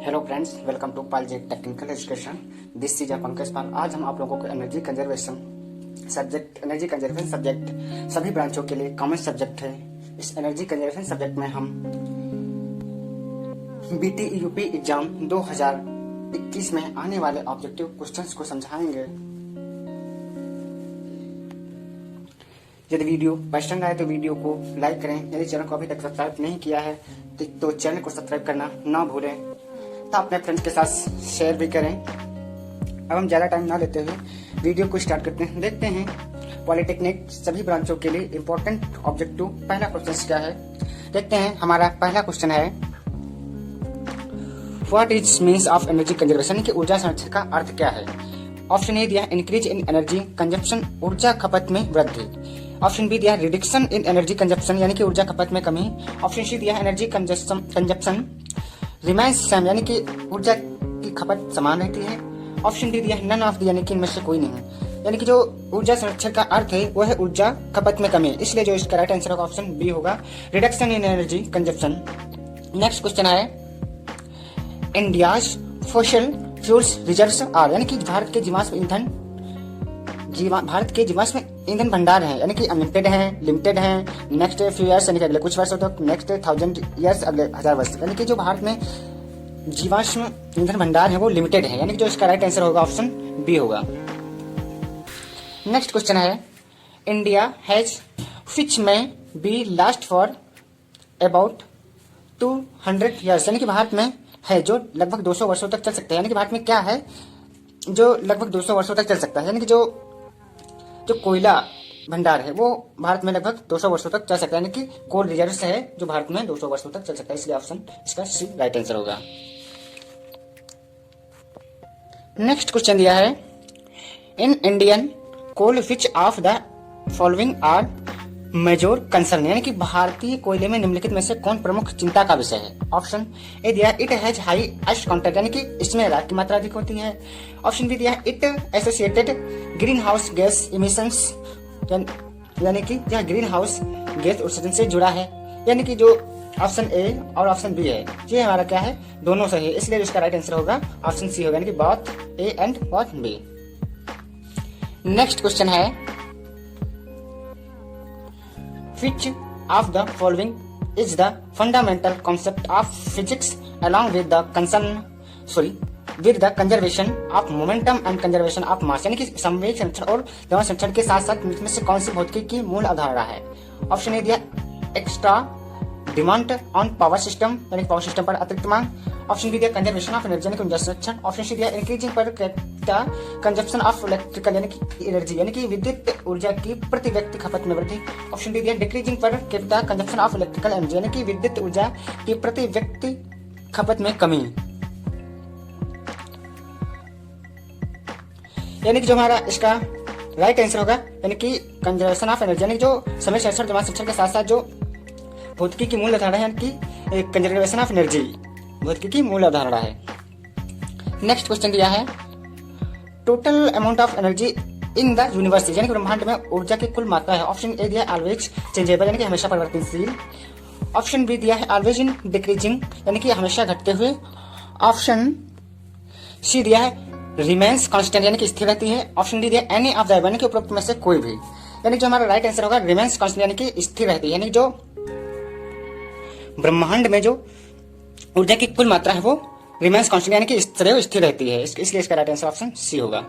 Hello friends, welcome to Paljet technical education. This is Pankaj Pal. आज हम आप लोगों को एनर्जी कंजर्वेशन सब्जेक्ट सभी ब्रांचों के लिए कॉमन सब्जेक्ट है। इस एनर्जी कंजर्वेशन सब्जेक्ट में हम बीटीयूपी एग्जाम 2021 में आने वाले ऑब्जेक्टिव क्वेश्चंस को समझाएंगे। यदि वीडियो पसंद आए तो वीडियो को लाइक करें। यदि चैनल को अभी तक सब्सक्राइब नहीं किया है तो चैनल को सब्सक्राइब करना ना भूलें, तो अपने फ्रेंड्स के साथ शेयर भी करें। अब हम ज़्यादा टाइम ना लेते हुए वीडियो को स्टार्ट करते हैं। देखते हैं पॉलिटेक्निक सभी ब्रांचों के लिए इम्पोर्टेंट ऑब्जेक्टिव पहला क्वेश्चन क्या है। देखते हैं, हमारा पहला क्वेश्चन है what is means of energy conservation, की ऊर्जा संरक्षण का अर्थ क्या है। ऑप्शन ए दिया इंक्रीज इन एनर्जी कंजप्शन, ऊर्जा खपत में वृद्धि। ऑप्शन बी दिया रिडक्शन इन एनर्जी कंजप्शन, यानी कि ऊर्जा खपत में कमी। ऑप्शन सी दिया एनर्जी कंजप्शन रिमेंस सेम, यानी कि ऊर्जा की खपत समान रहती है। ऑप्शन डी दिया नन ऑफ द, यानी कि इनमें से कोई नहीं, यानी कि जो ऊर्जा संरक्षण का अर्थ है वो है ऊर्जा खपत में कमी, इसलिए जो इसका राइट आंसर होगा ऑप्शन बी होगा, reduction in energy consumption. Next question है India's fossil fuels reserves are, यानी कि भारत के जीवाश्म ईंधन भंडार हैं, यानी कि अनलिमिटेड हैं, लिमिटेड हैं, नेक्स्ट फ्यू ईयर्स यानी कि अगले कुछ वर्षों तक, नेक्स्ट 1000 ईयर्स अगले 1000 वर्ष, यानी कि जो भारत में जीवाश्म ईंधन भंडार है वो लिमिटेड है, यानी कि जो इसका राइट आंसर होगा ऑप्शन बी होगा। नेक्स्ट क्वेश्चन है इंडिया हैज व्हिच में be last for about 200 years, यानी कि भारत में है जो लगभग 200 वर्षों तक चल सकता है, यानी कि भारत में क्या है जो लगभग 200 वर्षों तक चल सकता है, यानी कि जो कोयला भंडार है वो भारत में लगभग 200 वर्षों तक चल सकता है, यानी कि कोल रिजर्व्स है जो भारत में 200 वर्षों तक चल सकता है, इसलिए ऑप्शन इसका सी राइट आंसर होगा। नेक्स्ट क्वेश्चन दिया है in Indian coal which of the following are major concern, यानी कि भारतीय कोयले में निम्नलिखित में से कौन प्रमुख चिंता का विषय है। ऑप्शन ए दिया it has high ash content, यानी कि इसमें राख की मात्रा अधिक होती है। ऑप्शन बी दिया it associated greenhouse gas emissions, यानी कि यह ग्रीन हाउस गैस उत्सर्जन से जुड़ा है, यानी कि जो ऑप्शन ए और ऑप्शन बी है ये हमारा क्या है, दोनों सही है, इसलिए इसका राइट आंसर होगा ऑप्शन सी होगा, यानी कि both A and both B. Next question है Which of the following is the fundamental concept of physics along with the conservation of momentum and conservation of mass, यानी कि संवेग संरक्षण और द्रव्य संरक्षण के साथ साथ इनमें से कौन सी भौतिकी की मूल अवधारणा है। ऑप्शन ए दिया extra demand on power system, यानी पावर सिस्टम पर अतिरिक्त मांग। ऑप्शन बी दिया कंजर्वेशन ऑफ एनर्जी, यानी कि ऊर्जा संरक्षण। ऑप्शन सी दिया इंक्रीजिंग पर कंजप्शन ऑफ इलेक्ट्रिकल, यानी कि एनर्जी, यानी कि विद्युत ऊर्जा की प्रति व्यक्ति खपत में वृद्धि। ऑप्शन डी दिया डिक्रीजिंग पर कंजप्शन ऑफ इलेक्ट्रिकल एनर्जी, यानी कि विद्युत ऊर्जा की प्रति व्यक्ति खपत में कमी, यानी कि जो हमारा इसका राइट आंसर होगा, यानी कि कंजर्वेशन ऑफ एनर्जी, यानी जो समय संरक्षण जमा संरक्षण के साथ साथ जो भौतिकी की मूल अवधारणा है, यानी कि कंजर्वेशन ऑफ एनर्जी भौतिकी की मूल अवधारणा है। नेक्स्ट क्वेश्चन दिया है total amount of energy in the universe, यानी कि ब्रह्मांड में ऊर्जा की कुल मात्रा है। ऑप्शन ए दिया है ऑलवेज चेंजेबल, यानी कि हमेशा परिवर्तनशील। ऑप्शन बी दिया है ऑलवेज इन डिक्रीजिंग, यानी कि हमेशा घटते हुए। ऑप्शन सी दिया है रिमेन्स कांस्टेंट, यानी कि स्थिर रहती है। ऑप्शन डी दिया एनी ऑफ द, यानी कि उपरोक्त में से कोई भी, यानी जो हमारा राइट आंसर होगा रिमेन्स कांस्टेंट, यानी कि स्थिर रहती है, यानी जो ब्रह्मांड में जो ऊर्जा की कुल मात्रा है वो रिमेन्स कांस्टेंट, यानी कि स्थिर रहती है, इसलिए इसका राइट आंसर ऑप्शन सी होगा।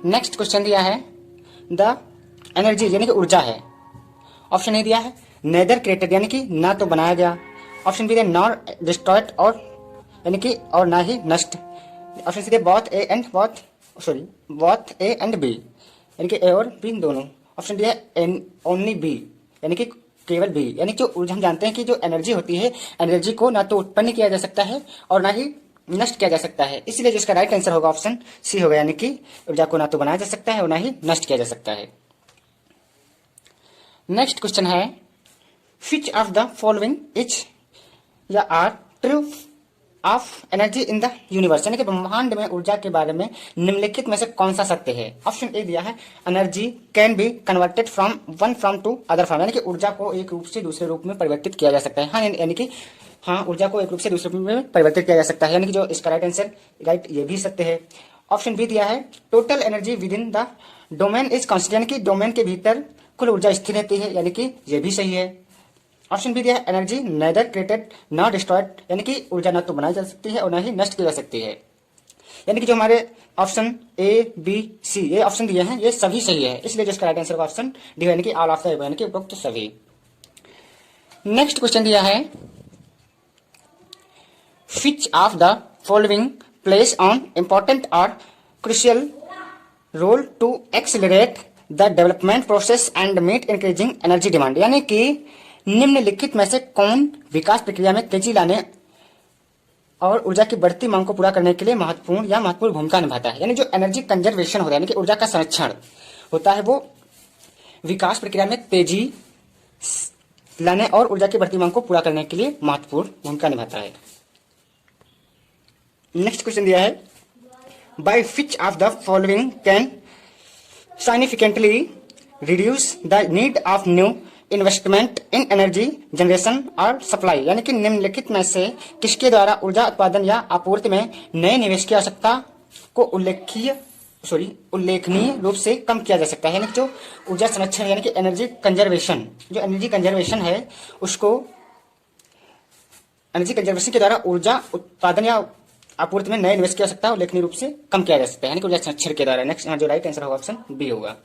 नेक्स्ट क्वेश्चन दिया है द एनर्जी, यानी कि ऊर्जा है। ऑप्शन ए दिया है नेदर क्रिएटेड, यानी कि ना तो बनाया गया। ऑप्शन बी दिया नॉर डिस्ट्रॉयड, और यानी कि और ना ही नष्ट। ऑप्शन सी दिया बोथ ए एंड बी, यानी कि ए और बी दोनों। ऑप्शन डी है ओनली बी, यानी कि केवल बी, यानी जो ऊर्जा हम जानते हैं कि जो एनर्जी होती है, एनर्जी को ना तो उत्पन्न किया जा सकता है और ना ही नष्ट किया जा सकता है, इसलिए जिसका राइट आंसर होगा ऑप्शन सी होगा, यानी कि ऊर्जा को ना तो बनाया जा सकता है और ना ही नष्ट किया जा सकता है। नेक्स्ट क्वेश्चन है which of the following is या are true of energy in the universe, यानी कि ब्रह्मांड में ऊर्जा के बारे में निम्नलिखित में से कौन सा सत्य है। ऑप्शन ए दिया है energy can be converted from one form to other form, यानी कि ऊर्जा को एक रूप से दूसरे रूप में परिवर्तित किया जा सकता है। हाँ, यानी कि हाँ, ऊर्जा को एक रूप से दूसरे रूप में परिवर्तित किया जा सकता है, यानी कि जो इसका राइट आंसर, राइट, ये भी सत्य है। ऑप्शन बी दिया है total energy with in the domain is constant, यानी कि डोमेन के भीतर कुल ऊर्जा स्थिर रहती है, यानी कि ये भी सही है। ऑप्शन बी दिया है energy neither created not destroyed, यानी कि ऊर्जा न तो बनाई जा सकती है और न ही नष्ट की जा सकती है, यानी कि जो हमारे ऑप्शन ए बी सी ये ऑप्शन दिए हैं ये सभी सही है, इसलिए जो इसका राइट आंसर होगा ऑप्शन डी, यानी कि ऑल ऑफ द, यानी कि उपरोक्त सभी। नेक्स्ट क्वेश्चन दिया है which of the following plays on important or crucial role to accelerate the development process and meet increasing energy demand, यानी कि निम्नलिखित में से कौन विकास प्रक्रिया में तेजी लाने और ऊर्जा की बढ़ती मांग को पूरा करने के लिए महत्वपूर्ण भूमिका निभाता है, यानी जो एनर्जी कंजर्वेशन होता है, यानी कि ऊर्जा का संरक्षण होता है, वो विकास प्रक्रिया में तेजी लाने और ऊर्जा की बढ़ती मांग को पूरा करने के लिए महत्वपूर्ण भूमिका निभाता है। नेक्स्ट क्वेश्चन दिया है by which of the following can significantly reduce the need of new investment in energy generation और सप्लाई, यानी कि निम्नलिखित में से किसके द्वारा ऊर्जा उत्पादन या आपूर्ति में नए निवेश की आवश्यकता को उल्लेखनीय रूप से कम किया जा सकता है, यानी कि जो ऊर्जा संरक्षण यानी कि एनर्जी कंजर्वेशन है उसको एनर्जी कंजर्वेशन के द्वारा ऊर्जा उत्पादन या आपूर्ति में नए निवेश की आवश्यकता उल्लेखनीय रूप से कम किया जा सकता है, यानी कि ऊर्जा संरक्षण के द्वारा। नेक्स्ट जो राइट आंसर होगा ऑप्शन बी होगा।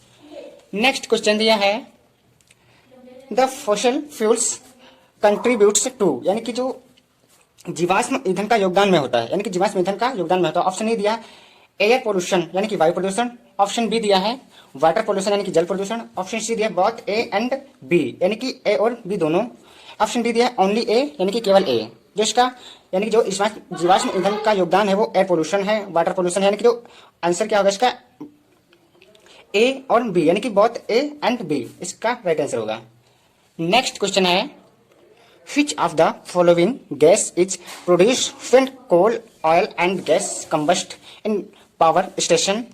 नेक्स्ट क्वेश्चन दिया है the fossil fuels contributes to, यानी कि जो जीवाश्म ईंधन का योगदान में होता है, यानी कि जीवाश्म ईंधन का योगदान में होता है। ऑप्शन ए दिया एयर पोल्यूशन यानी कि वायु प्रदूषण, ऑप्शन बी दिया है वाटर पोल्यूशन यानी कि जल प्रदूषण, ऑप्शन सी दिया बोथ ए एंड बी यानी कि ए और बी दोनों, ऑप्शन डी दिया ओनली ए यानी कि केवल ए। जो इसका यानी कि जो जीवाश्म ईंधन का योगदान है वो एयर पोल्यूशन है, वाटर पोल्यूशन है, यानी कि जो आंसर क्या होगा इसका ए और बी यानी कि बोथ ए एंड बी इसका राइट आंसर होगा। नेक्स्ट क्वेश्चन है which of the following gas is produced when coal, oil and gas combust in power station,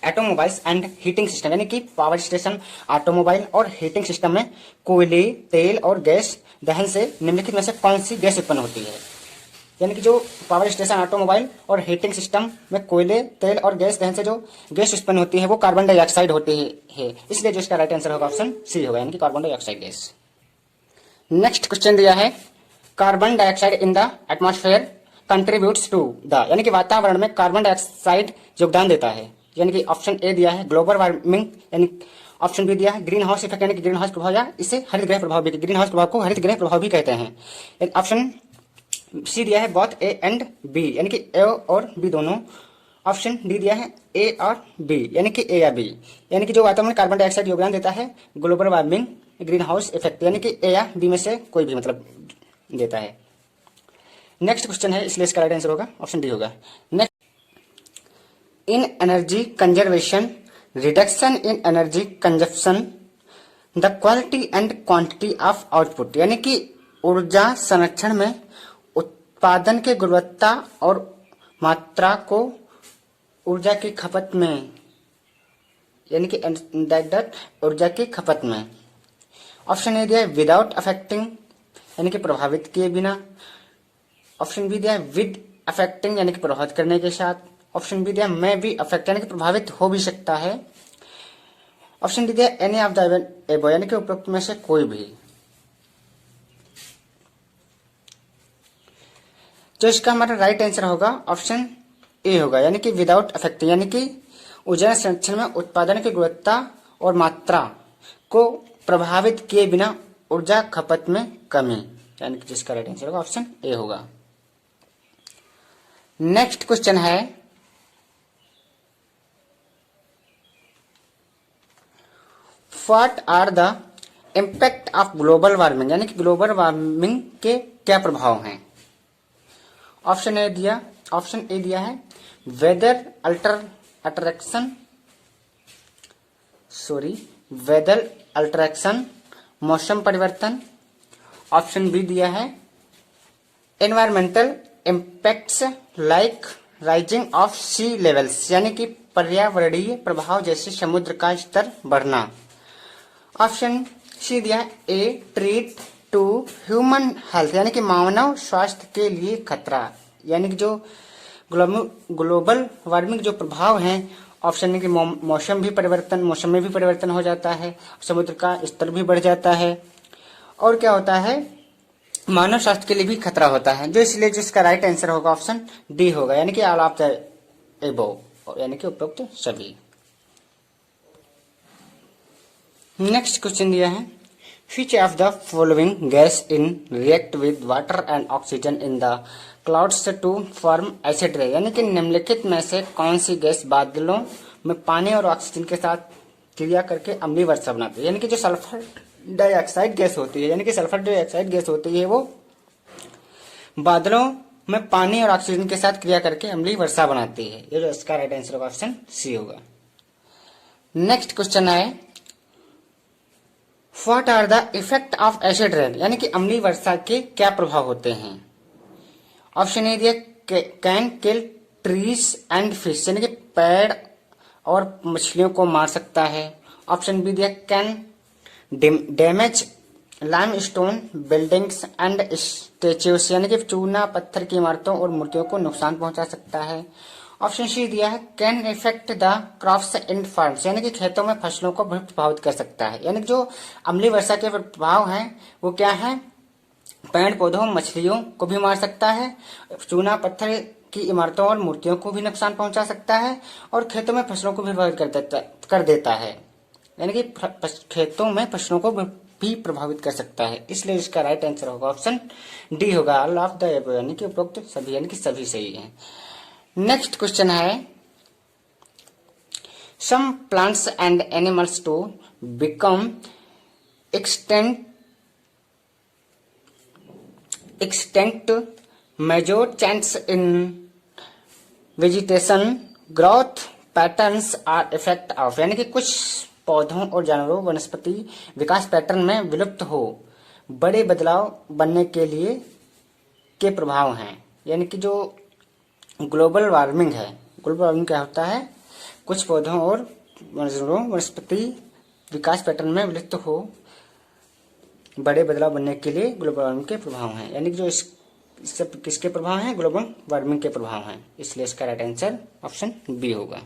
automobiles and heating system, यानी कि पावर स्टेशन, ऑटोमोबाइल और heating system में कोयले, तेल और गैस दहन से निम्नलिखित में से कौन सी गैस उत्पन्न होती है, यानी कि जो पावर स्टेशन, ऑटोमोबाइल और हीटिंग सिस्टम में कोयले, तेल और गैस दहन से जो गैस उत्पन्न होती है वो कार्बन डाइऑक्साइड होती है, इसलिए जो इसका राइट आंसर होगा ऑप्शन सी होगा, यानी कि carbon dioxide gas. Next question दिया है carbon dioxide in the atmosphere contributes to the, यानी कि वातावरण में कार्बन डाइऑक्साइड योगदान देता है, यानी कि ऑप्शन ए दिया है ग्लोबल वार्मिंग, यानी ऑप्शन बी दिया है ग्रीन हाउस इफेक्ट यानी कि ग्रीन हाउस प्रभाव या इसे हरित गृह प्रभाव भी, ग्रीन हाउस प्रभाव को हरित गृह प्रभाव भी कहते हैं। ऑप्शन सी दिया है बोथ ए एंड बी यानी कि ए और बी दोनों, ऑप्शन डी दिया है ए और बी यानी कि ए या बी, यानी कि जो वातावरण में कार्बन डाइऑक्साइड योगदान देता है global warming, green house effect, यानी कि ए या बी में से कोई भी मतलब देता है। नेक्स्ट क्वेश्चन है इसलिए इसका राइट आंसर होगा ऑप्शन डी होगा। Next in energy conservation reduction in energy consumption the quality and quantity of output, यानी कि ऊर्जा संरक्षण में उत्पादन के गुणवत्ता और मात्रा को ऊर्जा की खपत में, यानी कि ऊर्जा की खपत में। ऑप्शन ए दिया है विदाउट अफेक्टिंग यानी कि प्रभावित किए बिना, ऑप्शन बी दिया है विद अफेक्टिंग यानी कि प्रभावित करने के साथ, ऑप्शन बी दिया मे बी अफेक्ट यानी कि प्रभावित हो भी सकता है, ऑप्शन डी दिया एनी ऑफ द एबो यानी कि उपरोक्त में से कोई भी। जो इसका हमारा राइट आंसर होगा ऑप्शन ए होगा, यानी कि विदाउट अफेक्टिंग, यानी कि ऊर्जा संरक्षण में उत्पादन की गुणवत्ता और मात्रा को प्रभावित किए बिना ऊर्जा खपत में कमी, यानी कि जिसका राइट आंसर होगा ऑप्शन ए होगा। नेक्स्ट क्वेश्चन है what are the impact of global warming, यानी कि ग्लोबल वार्मिंग के क्या प्रभाव हैं। ऑप्शन ए दिया है वेदर अल्टरेक्शन मौसम परिवर्तन, ऑप्शन बी दिया है environmental impacts like rising of sea levels, यानी कि पर्यावरणीय प्रभाव जैसे समुद्र का स्तर बढ़ना, ऑप्शन सी दिया है ए ट्रीट टू ह्यूमन हेल्थ यानी कि मानव स्वास्थ्य के लिए खतरा, यानी कि जो ग्लोबल वार्मिंग जो प्रभाव हैं, ऑप्शन है कि मौसम में भी परिवर्तन हो जाता है, समुद्र का स्तर भी बढ़ जाता है, और क्या होता है, मानव स्वास्थ्य के लिए भी खतरा होता है। जो इसलिए जिसका राइट आंसर होगा ऑप्शन डी होगा, यानी कि ऑल ऑफ द एबोव, यानी कि उपरोक्त सभी। नेक्स्ट क्वेश्चन दिया है, which of the following gas in react with water and oxygen in the clouds to form acid rain, यानी कि निम्नलिखित में से कौन सी गैस बादलों में पानी और ऑक्सीजन के साथ क्रिया करके अम्लीय वर्षा बनाती है। यानी कि जो सल्फर डाइऑक्साइड गैस होती है, यानी कि सल्फर डाइऑक्साइड गैस होती है, वो बादलों में पानी और ऑक्सीजन के साथ क्रिया करके अम्लीय वर्षा बनाती है। ये जो इसका राइट आंसर होगा ऑप्शन सी होगा। नेक्स्ट क्वेश्चन है, what are the effect of acid rain, यानी कि अम्लीय वर्षा के क्या प्रभाव होते हैं। ऑप्शन ए दिया, can kill trees and fish, यानी कि पेड़ और मछलियों को मार सकता है। ऑप्शन बी दिया, can damage limestone buildings and statues, यानी कि चूना पत्थर की इमारतों और मूर्तियों को नुकसान पहुंचा सकता है। ऑप्शन सी दिया है, can effect the crops in farms, यानी कि खेतों में फसलों को भी प्रभावित कर सकता है। यानी कि जो अम्लीय वर्षा के प्रभाव हैं वो क्या है, पेड़ पौधों मछलियों को भी मार सकता है, चूना पत्थर की इमारतों और मूर्तियों को भी नुकसान पहुंचा सकता है, और खेतों में फसलों को भी प्रभावित कर देता है, यानी कि खेतों में फसलों को भी प्रभावित कर सकता है। इसलिए इसका राइट आंसर होगा ऑप्शन डी होगा, ऑल ऑफ द एबव, यानी कि उपरोक्त सभी, यानी कि सभी सही है। नेक्स्ट क्वेश्चन है, some plants and animals to become extinct major change in vegetation growth patterns are effect of, यानी कि कुछ पौधों और जानवरों वनस्पति विकास पैटर्न में विलुप्त हो बड़े बदलाव बनने के लिए के प्रभाव हैं। यानी कि जो ग्लोबल वार्मिंग है, ग्लोबल वार्मिंग क्या होता है, कुछ पौधों और जानवरों वनस्पति विकास पैटर्न में विलुप्त हो बड़े बदलाव बनने के लिए ग्लोबल वार्मिंग के प्रभाव हैं। यानी कि जो इससे किसके प्रभाव हैं, ग्लोबल वार्मिंग के प्रभाव हैं। इसलिए इसका राइट आंसर ऑप्शन बी होगा।